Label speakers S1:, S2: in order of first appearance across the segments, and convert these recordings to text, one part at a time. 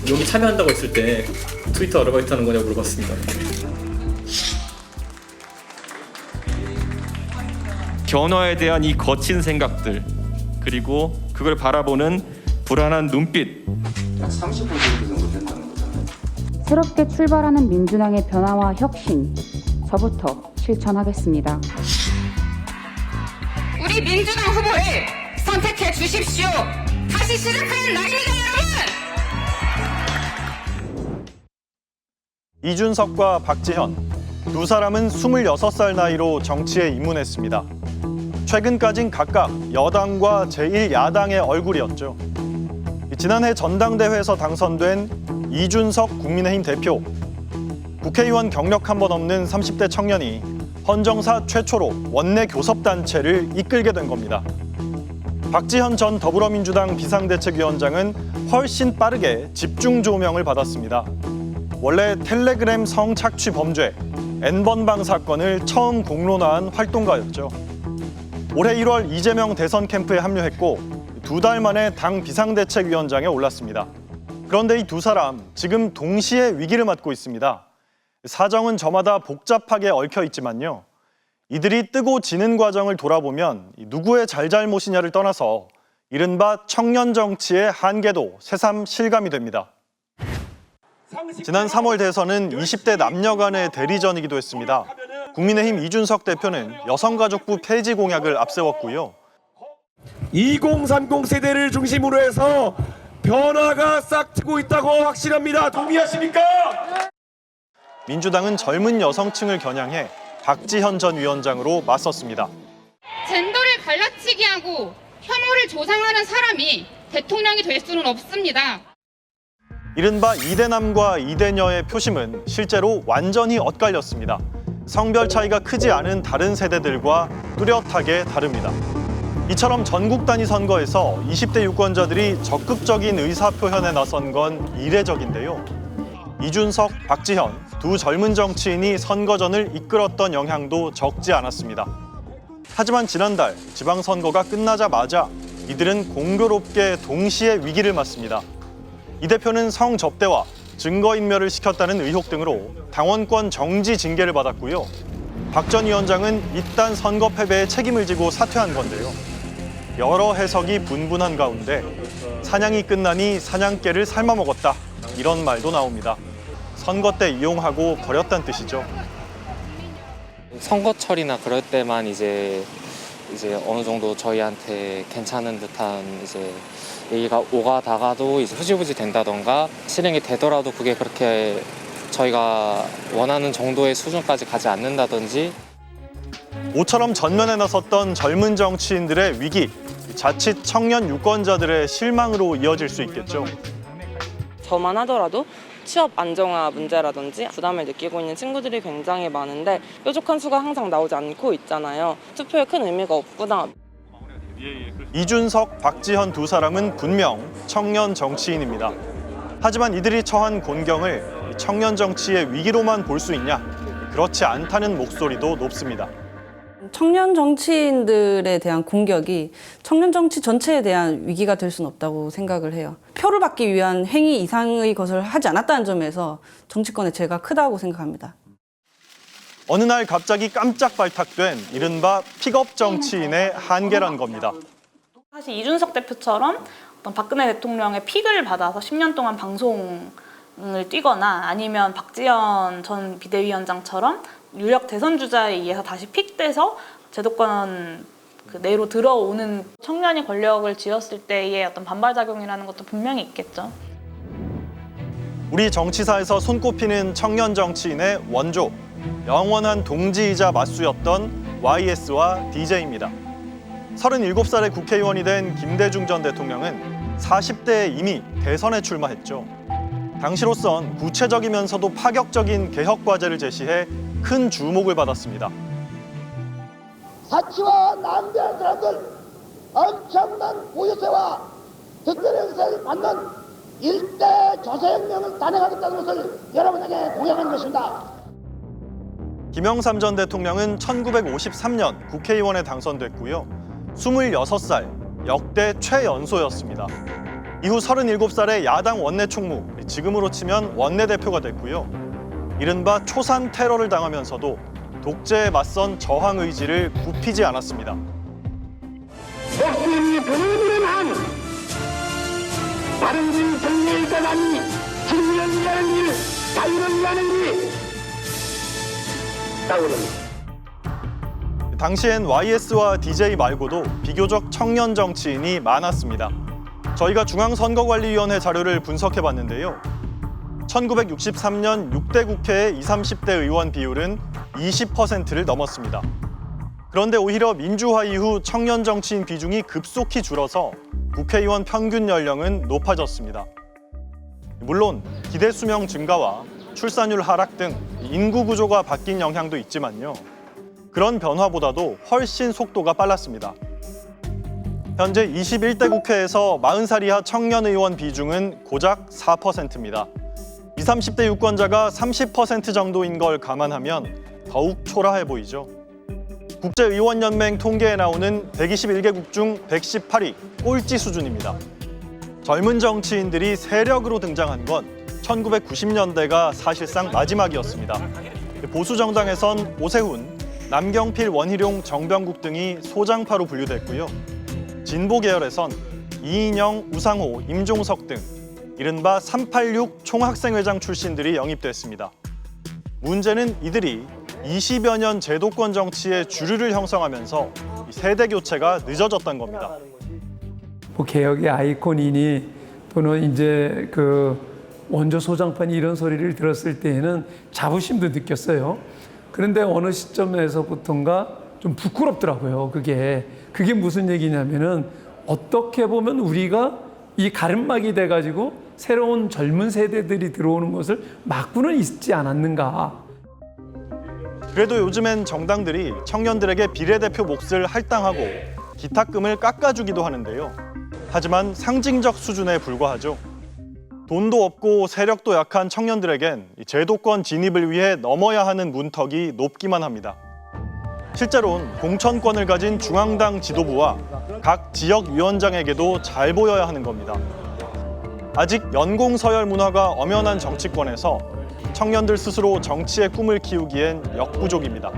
S1: 여기 참여한다고 했을 때 트위터 아르바이트 하는 거냐고 물어봤습니다.
S2: 견화에 대한 이 거친 생각들, 그리고 그걸 바라보는 불안한 눈빛.
S3: 약 30% 정도 된다는 거잖아요.
S4: 새롭게 출발하는 민주당의 변화와 혁신, 저부터 실천하겠습니다.
S5: 우리 민주당 후보를 선택해 주십시오. 다시 시작하는 날입니다, 여러분.
S6: 이준석과 박지현, 두 사람은 26살 나이로 정치에 입문했습니다. 최근까진 각각 여당과 제1야당의 얼굴이었죠. 지난해 전당대회에서 당선된 이준석 국민의힘 대표, 국회의원 경력 한 번 없는 30대 청년이 헌정사 최초로 원내 교섭단체를 이끌게 된 겁니다. 박지현 전 더불어민주당 비상대책위원장은 훨씬 빠르게 집중 조명을 받았습니다. 원래 텔레그램 성착취 범죄, N번방 사건을 처음 공론화한 활동가였죠. 올해 1월 이재명 대선 캠프에 합류했고 2달 만에 당 비상대책위원장에 올랐습니다. 그런데 이 두 사람 지금 동시에 위기를 맞고 있습니다. 사정은 저마다 복잡하게 얽혀 있지만요. 이들이 뜨고 지는 과정을 돌아보면 누구의 잘잘못이냐를 떠나서 이른바 청년 정치의 한계도 새삼 실감이 됩니다. 지난 3월 대선은 20대 남녀 간의 대리전이기도 했습니다. 국민의힘 이준석 대표는 여성가족부 폐지 공약을 앞세웠고요.
S7: 2030 세대를 중심으로 해서 변화가 싹 트고 있다고 확신합니다. 동의하십니까?
S6: 민주당은 젊은 여성층을 겨냥해 박지현 전 위원장으로 맞섰습니다.
S5: 젠더를 갈라치기 하고 혐오를 조장하는 사람이 대통령이 될 수는 없습니다.
S6: 이른바 이대남과 이대녀의 표심은 실제로 완전히 엇갈렸습니다. 성별 차이가 크지 않은 다른 세대들과 뚜렷하게 다릅니다. 이처럼 전국 단위 선거에서 20대 유권자들이 적극적인 의사표현에 나선 건 이례적인데요. 이준석, 박지현 두 젊은 정치인이 선거전을 이끌었던 영향도 적지 않았습니다. 하지만 지난달 지방선거가 끝나자마자 이들은 공교롭게 동시에 위기를 맞습니다. 이 대표는 성접대와 증거인멸을 시켰다는 의혹 등으로 당원권 정지 징계를 받았고요. 박 전 위원장은 이딴 선거 패배에 책임을 지고 사퇴한 건데요. 여러 해석이 분분한 가운데 사냥이 끝나니 사냥개를 삶아먹었다, 이런 말도 나옵니다. 선거 때 이용하고 버렸다는 뜻이죠.
S8: 선거철이나 그럴 때만 이제 어느 정도 저희한테 괜찮은 듯한 얘기가 오가다가도 흐지부지 된다던가 실행이 되더라도 그게 그렇게 저희가 원하는 정도의 수준까지 가지 않는다든지.
S6: 모처럼 전면에 나섰던 젊은 정치인들의 위기, 자칫 청년 유권자들의 실망으로 이어질 수 있겠죠.
S9: 저만 하더라도 취업 안정화 문제라든지 부담을 느끼고 있는 친구들이 굉장히 많은데 뾰족한 수가 항상 나오지 않고 있잖아요. 투표에 큰 의미가 없구나.
S6: 이준석, 박지현 두 사람은 분명 청년 정치인입니다. 하지만 이들이 처한 곤경을 청년 정치의 위기로만 볼 수 있냐? 그렇지 않다는 목소리도 높습니다.
S10: 청년 정치인들에 대한 공격이 청년 정치 전체에 대한 위기가 될 수는 없다고 생각을 해요. 표를 받기 위한 행위 이상의 것을 하지 않았다는 점에서 정치권의 죄가 크다고 생각합니다.
S6: 어느 날 갑자기 깜짝 발탁된 이른바 픽업 정치인의 한계란 겁니다.
S11: 사실 이준석 대표처럼 어떤 박근혜 대통령의 픽을 받아서 10년 동안 방송을 뛰거나 아니면 박지원 전 비대위원장처럼 유력 대선 주자에 의해서 다시 픽돼서 제도권 내로 들어오는 청년이 권력을 쥐었을 때의 어떤 반발작용이라는 것도 분명히 있겠죠.
S6: 우리 정치사에서 손꼽히는 청년 정치인의 원조, 영원한 동지이자 맞수였던 YS와 DJ입니다. 37살의 국회의원이 된 김대중 전 대통령은 40대에 이미 대선에 출마했죠. 당시로선 구체적이면서도 파격적인 개혁 과제를 제시해 큰 주목을 받았습니다.
S12: 사치와 낭비하는 사람들, 엄청난 보유세와 특별행세를 받는 일대 조세혁명을 단행하겠다는 것을 여러분에게 공약하는 것입니다.
S6: 김영삼 전 대통령은 1953년 국회의원에 당선됐고요. 26살, 역대 최연소였습니다. 이후 37살의 야당 원내총무, 지금으로 치면 원내대표가 됐고요. 이른바 초산 테러를 당하면서도 독재에 맞선 저항 의지를 굽히지 않았습니다.
S12: 목숨이 부르는 한 바른진 정리의 떠나니 진리를 위하는 일, 자유를 위하는 일 따오릅니다.
S6: 당시엔 YS와 DJ 말고도 비교적 청년 정치인이 많았습니다. 저희가 중앙선거관리위원회 자료를 분석해봤는데요. 1963년 6대 국회의 20, 30대 의원 비율은 20%를 넘었습니다. 그런데 오히려 민주화 이후 청년 정치인 비중이 급속히 줄어서 국회의원 평균 연령은 높아졌습니다. 물론 기대 수명 증가와 출산율 하락 등 인구 구조가 바뀐 영향도 있지만요. 그런 변화보다도 훨씬 속도가 빨랐습니다. 현재 21대 국회에서 40살 이하 청년 의원 비중은 고작 4%입니다. 20, 30대 유권자가 30% 정도인 걸 감안하면 더욱 초라해 보이죠. 국제의원연맹 통계에 나오는 121개국 중 118위, 꼴찌 수준입니다. 젊은 정치인들이 세력으로 등장한 건 1990년대가 사실상 마지막이었습니다. 보수 정당에선 오세훈, 남경필, 원희룡, 정병국 등이 소장파로 분류됐고요. 진보 계열에선 이인영, 우상호, 임종석 등 이른바 386 총학생회장 출신들이 영입됐습니다. 문제는 이들이 20여 년 제도권 정치의 주류를 형성하면서 세대 교체가 늦어졌던 겁니다.
S13: 뭐 개혁의 아이콘이니 또는 이제 그 원조 소장판이 이런 소리를 들었을 때에는 자부심도 느꼈어요. 그런데 어느 시점에서부터인가 좀 부끄럽더라고요. 그게 무슨 얘기냐면은 어떻게 보면 우리가 이 가름막이 돼가지고 새로운 젊은 세대들이 들어오는 것을 막고는 있지 않았는가.
S6: 그래도 요즘엔 정당들이 청년들에게 비례대표 몫을 할당하고 기탁금을 깎아주기도 하는데요. 하지만 상징적 수준에 불과하죠. 돈도 없고 세력도 약한 청년들에겐 제도권 진입을 위해 넘어야 하는 문턱이 높기만 합니다. 실제로는 공천권을 가진 중앙당 지도부와 각 지역위원장에게도 잘 보여야 하는 겁니다. 아직 연공서열 문화가 엄연한 정치권에서 청년들 스스로 정치의 꿈을 키우기엔 역부족입니다.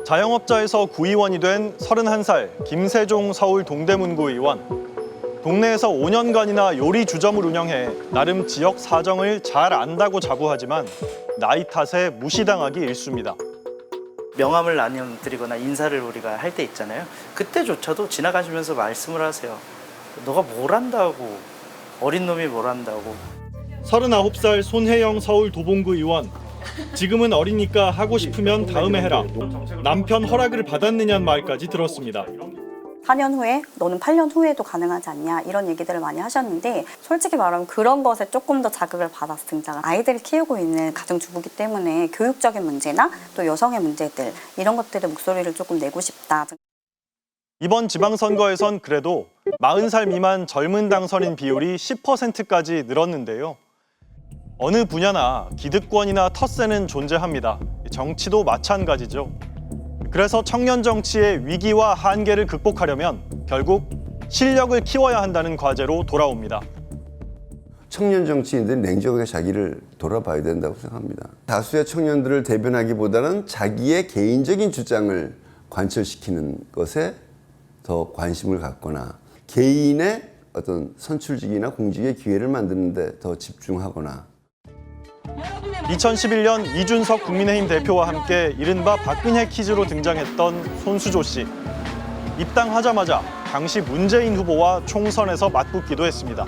S6: 자영업자에서 구의원이 된 31살 김세종 서울 동대문구 의원. 동네에서 5년간이나 요리 주점을 운영해 나름 지역 사정을 잘 안다고 자부하지만 나이 탓에 무시당하기 일쑤입니다.
S14: 명함을 나눠드리거나 인사를 우리가 할 때 있잖아요. 그때조차도 지나가시면서 말씀을 하세요. 너가 뭘 안다고, 어린 놈이 뭘 안다고.
S6: 39살 손혜영 서울 도봉구 의원. 지금은 어리니까 하고 싶으면 다음에 해라. 남편 허락을 받았느냐는 말까지 들었습니다.
S15: 4년 후에 너는 8년 후에도 가능하지 않냐 이런 얘기들을 많이 하셨는데 솔직히 말하면 그런 것에 조금 더 자극을 받아서 등장한 아이들을 키우고 있는 가정주부기 때문에 교육적인 문제나 또 여성의 문제들 이런 것들의 목소리를 조금 내고 싶다.
S6: 이번 지방선거에선 그래도 40살 미만 젊은 당선인 비율이 10%까지 늘었는데요. 어느 분야나 기득권이나 텃세는 존재합니다. 정치도 마찬가지죠. 그래서 청년 정치의 위기와 한계를 극복하려면 결국 실력을 키워야 한다는 과제로 돌아옵니다.
S16: 청년 정치인들이 냉정하게 자기를 돌아봐야 된다고 생각합니다. 다수의 청년들을 대변하기보다는 자기의 개인적인 주장을 관철시키는 것에 더 관심을 갖거나 개인의 어떤 선출직이나 공직의 기회를 만드는 데 더 집중하거나
S6: 2011년 이준석 국민의힘 대표와 함께 이른바 박근혜 퀴즈로 등장했던 손수조 씨. 입당하자마자 당시 문재인 후보와 총선에서 맞붙기도 했습니다.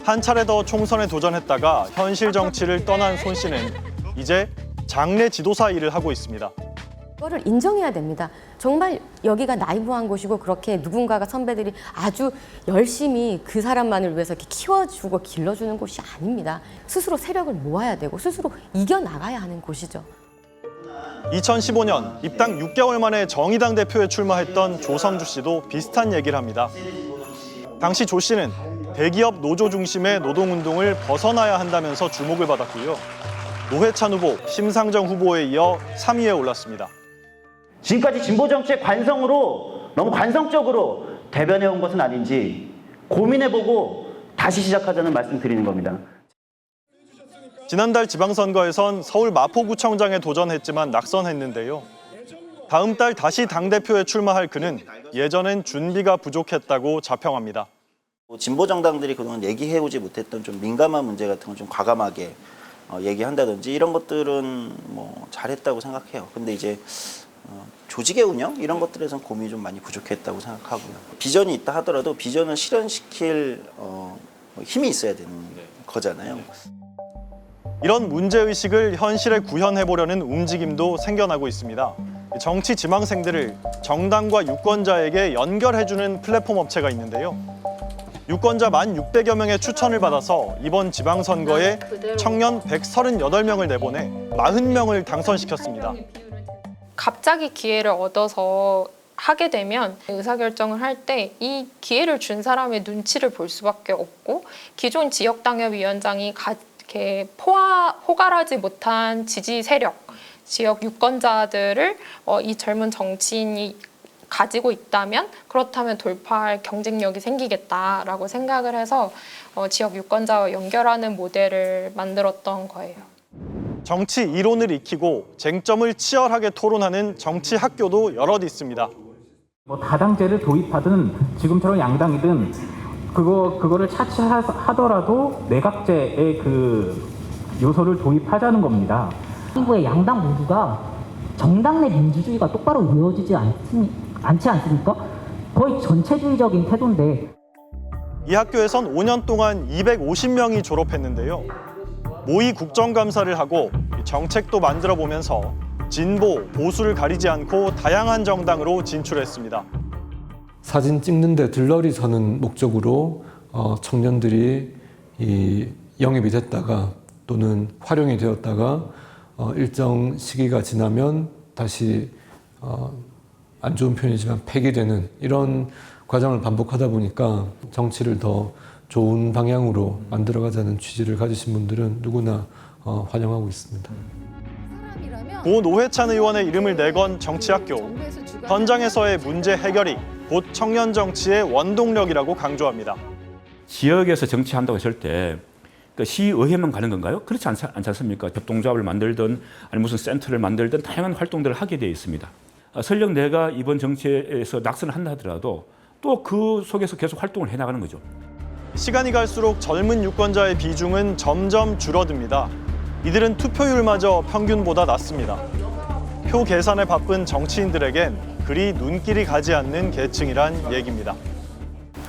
S6: 한 차례 더 총선에 도전했다가 현실 정치를 떠난 손 씨는 이제 장례 지도사 일을 하고 있습니다.
S17: 그거를 인정해야 됩니다. 정말 여기가 나이브한 곳이고 그렇게 누군가가 선배들이 아주 열심히 그 사람만을 위해서 이렇게 키워주고 길러주는 곳이 아닙니다. 스스로 세력을 모아야 되고 스스로 이겨나가야 하는 곳이죠.
S6: 2015년 입당 6개월 만에 정의당 대표에 출마했던 조성주 씨도 비슷한 얘기를 합니다. 당시 조 씨는 대기업 노조 중심의 노동운동을 벗어나야 한다면서 주목을 받았고요. 노회찬 후보, 심상정 후보에 이어 3위에 올랐습니다.
S18: 지금까지 진보 정치의 관성으로 너무 관성적으로 대변해온 것은 아닌지 고민해보고 다시 시작하자는 말씀 드리는 겁니다.
S6: 지난달 지방선거에선 서울 마포구청장에 도전했지만 낙선했는데요. 다음 달 다시 당대표에 출마할 그는 예전엔 준비가 부족했다고 자평합니다.
S14: 진보 정당들이 그동안 얘기해오지 못했던 좀 민감한 문제 같은 걸 좀 과감하게 얘기한다든지 이런 것들은 뭐 잘했다고 생각해요. 근데 이제 조직의 운영 이런 것들에선 고민이 좀 많이 부족했다고 생각하고요. 비전이 있다 하더라도 비전을 실현시킬 힘이 있어야 되는 거잖아요.
S6: 이런 문제의식을 현실에 구현해보려는 움직임도 생겨나고 있습니다. 정치 지망생들을 정당과 유권자에게 연결해주는 플랫폼 업체가 있는데요. 유권자 1,600여 명의 추천을 받아서 이번 지방선거에 청년 138명을 내보내 40명을 당선시켰습니다.
S19: 갑자기 기회를 얻어서 하게 되면 의사결정을 할 때 이 기회를 준 사람의 눈치를 볼 수밖에 없고 기존 지역당협위원장이 이렇게 호갈하지 못한 지지 세력, 지역 유권자들을 이 젊은 정치인이 가지고 있다면 그렇다면 돌파할 경쟁력이 생기겠다라고 생각을 해서 지역 유권자와 연결하는 모델을 만들었던 거예요.
S6: 정치 이론을 익히고 쟁점을 치열하게 토론하는 정치 학교도 여럿 있습니다.
S20: 뭐 다당제를 도입하든 지금처럼 양당이든 그거를 차치하더라도 내각제의 그 요소를 도입하자는 겁니다.
S21: 한국의 양당 모두가 정당 내 민주주의가 똑바로 이루어지지 않지 않습니까? 거의 전체주의적인 태도인데.
S6: 이 학교에선 5년 동안 250명이 졸업했는데요. 모의 국정감사를 하고 정책도 만들어 보면서 진보, 보수를 가리지 않고 다양한 정당으로 진출했습니다.
S22: 사진 찍는데 들러리 서는 목적으로 청년들이 영입이 됐다가 또는 활용이 되었다가 일정 시기가 지나면 다시 안 좋은 표현이지만 폐기되는 이런 과정을 반복하다 보니까 정치를 더 좋은 방향으로 만들어가자는 취지를 가지신 분들은 누구나 환영하고 있습니다.
S6: 고 노회찬 의원의 이름을 내건 정치학교. 현장에서의 문제 해결이 곧 청년 정치의 원동력이라고 강조합니다.
S23: 지역에서 정치한다고 했을 때 시의회만 가는 건가요? 그렇지 않지 않습니까? 협동조합을 만들든 아니면 무슨 센터를 만들든 다양한 활동들을 하게 되어 있습니다. 설령 내가 이번 정치에서 낙선을 한다 하더라도 또 그 속에서 계속 활동을 해나가는 거죠.
S6: 시간이 갈수록 젊은 유권자의 비중은 점점 줄어듭니다. 이들은 투표율마저 평균보다 낮습니다. 표 계산에 바쁜 정치인들에겐 그리 눈길이 가지 않는 계층이란 얘기입니다.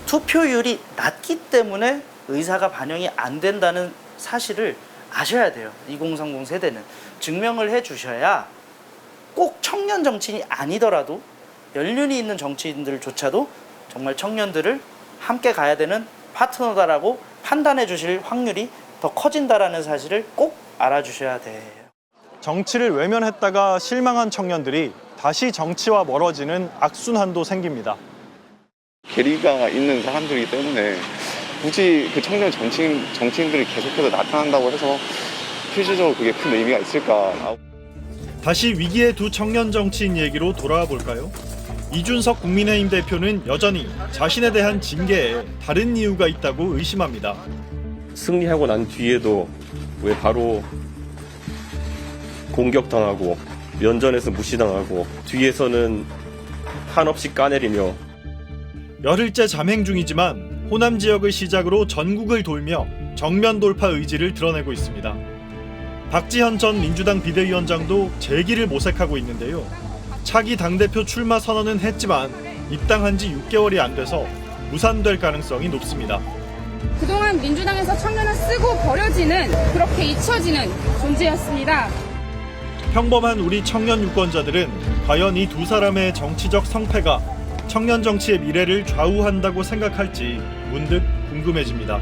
S14: 투표율이 낮기 때문에 의사가 반영이 안 된다는 사실을 아셔야 돼요. 2030 세대는. 증명을 해주셔야 꼭 청년 정치인이 아니더라도 연륜이 있는 정치인들조차도 정말 청년들을 함께 가야 되는 파트너다라고 판단해 주실 확률이 더 커진다라는 사실을 꼭 알아주셔야 돼요.
S6: 정치를 외면했다가 실망한 청년들이 다시 정치와 멀어지는 악순환도 생깁니다.
S24: 괴리가 있는 사람들이기 때문에 굳이 그 청년 정치인들이 계속해서 나타난다고 해서 실질적으로 그게 큰 의미가 있을까.
S6: 다시 위기에 두 청년 정치인 얘기로 돌아와 볼까요? 이준석 국민의힘 대표는 여전히 자신에 대한 징계에 다른 이유가 있다고 의심합니다.
S25: 승리하고 난 뒤에도 왜 바로 공격당하고 면전에서 무시당하고 뒤에서는 한없이 까내리며
S6: 열흘째 잠행 중이지만 호남 지역을 시작으로 전국을 돌며 정면 돌파 의지를 드러내고 있습니다. 박지현 전 민주당 비대위원장도 재기를 모색하고 있는데요. 차기 당대표 출마 선언은 했지만 입당한 지 6개월이 안 돼서 무산될 가능성이 높습니다.
S5: 그동안 민주당에서 청년을 쓰고 버려지는, 그렇게 잊혀지는 존재였습니다.
S6: 평범한 우리 청년 유권자들은 과연 이 두 사람의 정치적 성패가 청년 정치의 미래를 좌우한다고 생각할지 문득 궁금해집니다.